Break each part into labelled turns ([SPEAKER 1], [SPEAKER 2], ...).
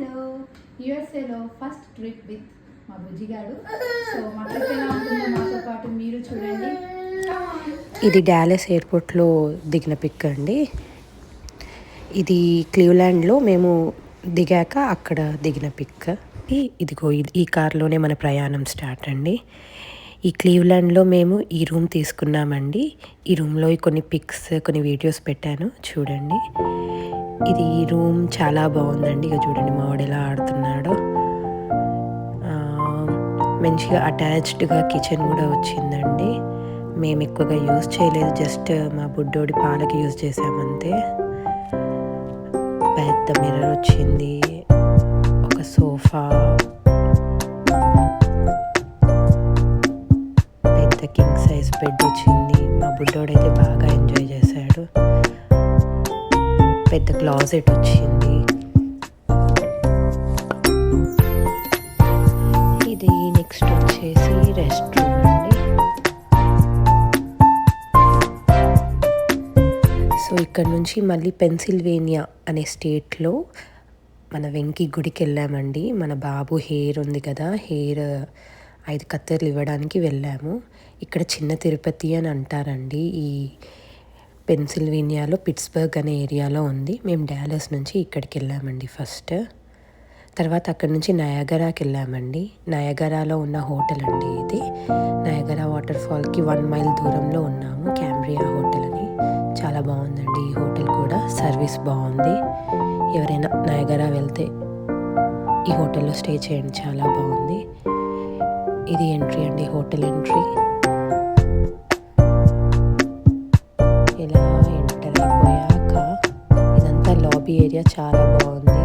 [SPEAKER 1] Hello యుఎస్ఏలో first trip with మా Bujjigadu. So మా trip ఎలా ఉంటుందో మాతో పాటు మీరు చూడండి.
[SPEAKER 2] ఇది డాలస్ ఎయిర్పోర్ట్లో దిగిన పిక్ అండి. ఇది క్లీవ్లాండ్లో మేము దిగాక అక్కడ దిగిన పిక్. ఇదిగో ఈ కార్లోనే మన ప్రయాణం స్టార్ట్ అండి. ఈ క్లీవ్లాండ్లో మేము ఈ రూమ్ తీసుకున్నామండి. ఈ రూమ్లో కొన్ని పిక్స్ కొన్ని వీడియోస్ పెట్టాను చూడండి. ఇది ఈ రూమ్ చాలా బాగుందండి. ఇక చూడండి మావాడు ఎలా ఆడుతున్నాడో. మంచిగా అటాచ్డ్గా కిచెన్ కూడా వచ్చిందండి. మేము ఎక్కువగా యూజ్ చేయలేదు, జస్ట్ మా బుడ్డోడి పాలకి యూజ్ చేసామంతే. పెద్ద మిర్రర్ వచ్చింది, ఒక సోఫా, పెద్ద కింగ్ సైజ్ బెడ్ వచ్చింది. మా బుడ్డోడైతే బాగా ఎంజాయ్ చేశాడు. పెద్ద క్లాజెట్ వచ్చింది. ఇది నెక్స్ట్ వచ్చేసి రెస్ట్ రూమ్ అండి. సో ఇక్కడ నుంచి మళ్ళీ పెన్సిల్వేనియా అనే స్టేట్లో మన వెంకీ గుడికి వెళ్ళామండి. మన బాబు హెయిర్ ఉంది కదా, హెయిర్ 5 కత్తెర్లు ఇవ్వడానికి వెళ్ళాము. ఇక్కడ చిన్న తిరుపతి అని అంటారండి. ఈ పెన్సిల్వేనియాలో పిట్స్బర్గ్ అనే ఏరియాలో ఉంది. మేము డాలస్ నుంచి ఇక్కడికి వెళ్ళామండి ఫస్ట్. తర్వాత అక్కడి నుంచి నయాగరాకి వెళ్ళామండి. నయాగరాలో ఉన్న హోటల్ అండి ఇది. నయాగరా వాటర్ ఫాల్కి 1 మైల్ దూరంలో ఉన్నాము, క్యాంబ్రియా హోటల్ అని. చాలా బాగుందండి ఈ హోటల్ కూడా, సర్వీస్ బాగుంది. ఎవరైనా నయాగరా వెళ్తే ఈ హోటల్లో స్టే చేయండి, చాలా బాగుంది. ఇది ఎంట్రీ అండి, హోటల్ ఎంట్రీ. ఇలా ఎంటర్ అయిపోయాక ఇదంతా లాబీ ఏరియా, చాలా బాగుంది.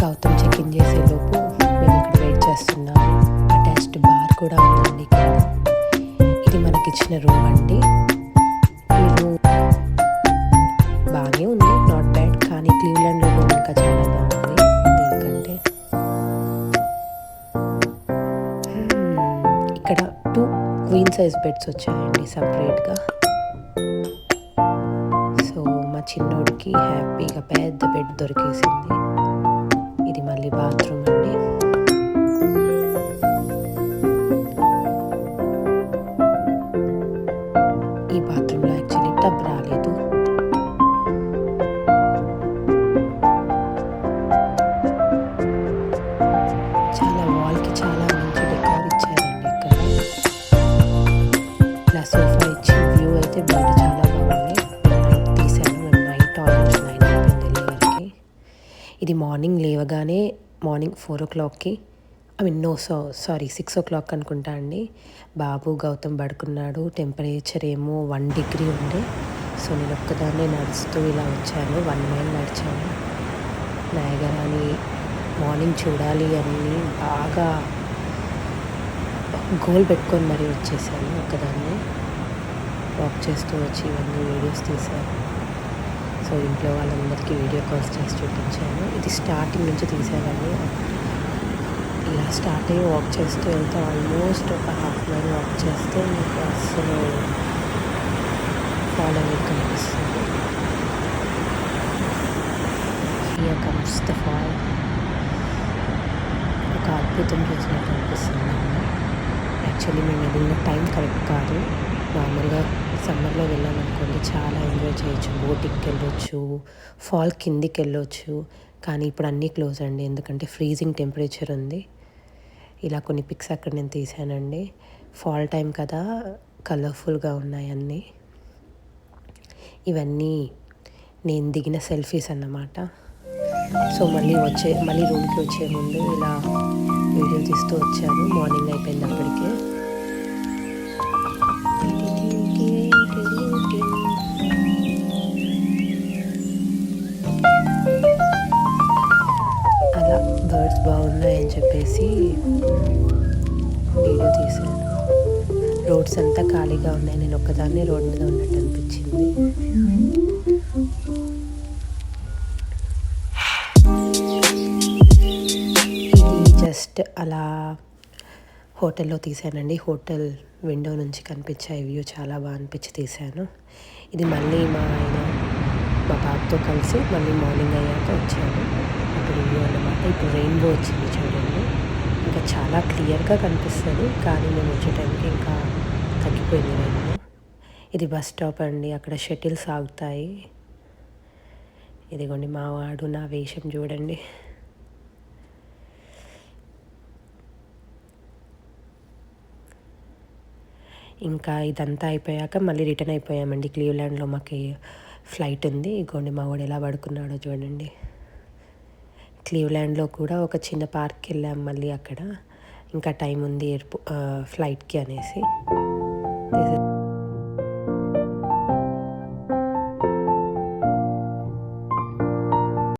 [SPEAKER 2] గౌతమ్ చెక్ ఇన్ చేసేలోపు మేము ఇక్కడ వెయిట్ చేస్తున్నాం. అటాచ్డ్ బార్ కూడా ఉందండి ఇక్కడ. ఇది మనకి ఇచ్చిన రూమ్ అండి. ఈ రూమ్ బాగానే ఉంది, నాట్ బ్యాడ్. కానీ క్లీవ్లాండ్లో రూమ్ ఇంకా చాలా బాగుంది దీనికంటే. ఇక్కడ 2 క్వీన్ సైజ్ బెడ్స్ వచ్చాయండి సపరేట్గా. సో మా చిన్నోడికి హ్యాపీగా పెద్ద బెడ్ దొరికేసింది. ఇది మళ్ళీ బాత్రూమ్ అండి. ఈ బాత్రూంలో యాక్చువల్లీ టబ్ రాలేదు. చాలా వాల్కి చాలా మంచి డెకార్ ఇచ్చారండి ఇక్కడ. ఇలా సోఫా ఇచ్చి వ్యూ అయితే బయట చాలా బాగుంది. నైట్ తీసాను, మేము నైట్ ఆల్మోస్ట్ 9 అయిపోయింది వెళ్ళేవరకు. ఇది మార్నింగ్ లేవగానే, మార్నింగ్ 4 o'clockకి, సారీ 6 o'clock అనుకుంటా అండి. బాబు గౌతమ్ పడుకున్నాడు. టెంపరేచర్ ఏమో 1 degree ఉండే. సో నేను ఒక్కదాన్నే నడుస్తూ ఇలా వచ్చాను. 1 mile నడిచాను. నయాగరాని మార్నింగ్ చూడాలి అని బాగా గోల్ పెట్టుకొని మరీ వచ్చేసాను. ఒక్కదాన్ని వాక్ చేస్తూ వచ్చి ఇవన్నీ వీడియోస్ తీశాను. సో ఇంట్లో వాళ్ళందరికీ వీడియో కాల్స్ చేసి చూపించాను. ఇది స్టార్టింగ్ నుంచి తీసానండి. ఇలా స్టార్ట్ అయ్యి వాక్ చేస్తూ వెళ్తే ఆల్మోస్ట్ ఒక 1/2 mile వాక్ చేస్తే మీకు అసలు ఫాల్ అనేది కనిపిస్తుంది. Here comes the fall. ఒక అద్భుతం చేసినట్టు అనిపిస్తుంది. యాక్చువల్లీ మేము వెళ్ళిన టైం కరెక్ట్ కాదు. నార్మల్గా సమ్మర్లో వెళ్ళామనుకోండి చాలా ఎంజాయ్ చేయొచ్చు, బోటింగ్కి వెళ్ళొచ్చు, ఫాల్ కిందికి వెళ్ళొచ్చు. కానీ ఇప్పుడు అన్నీ క్లోజ్ అండి, ఎందుకంటే ఫ్రీజింగ్ టెంపరేచర్ ఉంది. ఇలా కొన్ని పిక్స్ అక్కడ నేను తీసానండి. ఫాల్ టైం కదా, కలర్ఫుల్గా ఉన్నాయి అన్నీ. ఇవన్నీ నేను దిగిన సెల్ఫీస్ అన్నమాట. సో మళ్ళీ రూమ్కి వచ్చే ముందు ఇలా వీడియో తీస్తూ వచ్చాను. మార్నింగ్ అయిపోయింది అప్పటికే. అలా బర్డ్స్ బాగున్నాయని చెప్పేసి వీడియో తీశాను. రోడ్స్ అంతా ఖాళీగా ఉన్నాయి, నేను ఒక్కదాన్నే రోడ్ మీద ఉన్నట్టు అనిపించింది. జస్ట్ అలా హోటల్లో తీసానండి. హోటల్ విండో నుంచి కనిపించే వ్యూ చాలా బాగా అనిపించి తీశాను. ఇది మళ్ళీ మా బాబుతో కలిసి మళ్ళీ మార్నింగ్ అయ్యాక వచ్చాను. అప్పుడు వ్యూ అన్నమాట. ఇప్పుడు రెయిన్బో వచ్చింది చూడండి. ఇంకా చాలా క్లియర్గా కనిపిస్తుంది, కానీ మేము వచ్చే టైంకి ఇంకా తగ్గిపోయింది రెయిన్బో. ఇది బస్ స్టాప్ అండి. అక్కడ షటిల్స్ ఆగుతాయి. ఇదిగోండి మా వాడు, నా వేషం చూడండి. ఇంకా ఇదంతా అయిపోయాక మళ్ళీ రిటర్న్ అయిపోయామండి. క్లీవ్లాండ్లో మాకు ఫ్లైట్ ఉంది. ఇగోండి మా వాడు ఎలా పడుకున్నాడో చూడండి. క్లీవ్లాండ్లో కూడా ఒక చిన్న పార్క్కి వెళ్ళాం మళ్ళీ అక్కడ. ఇంకా టైం ఉంది ఫ్లైట్కి అనేసి.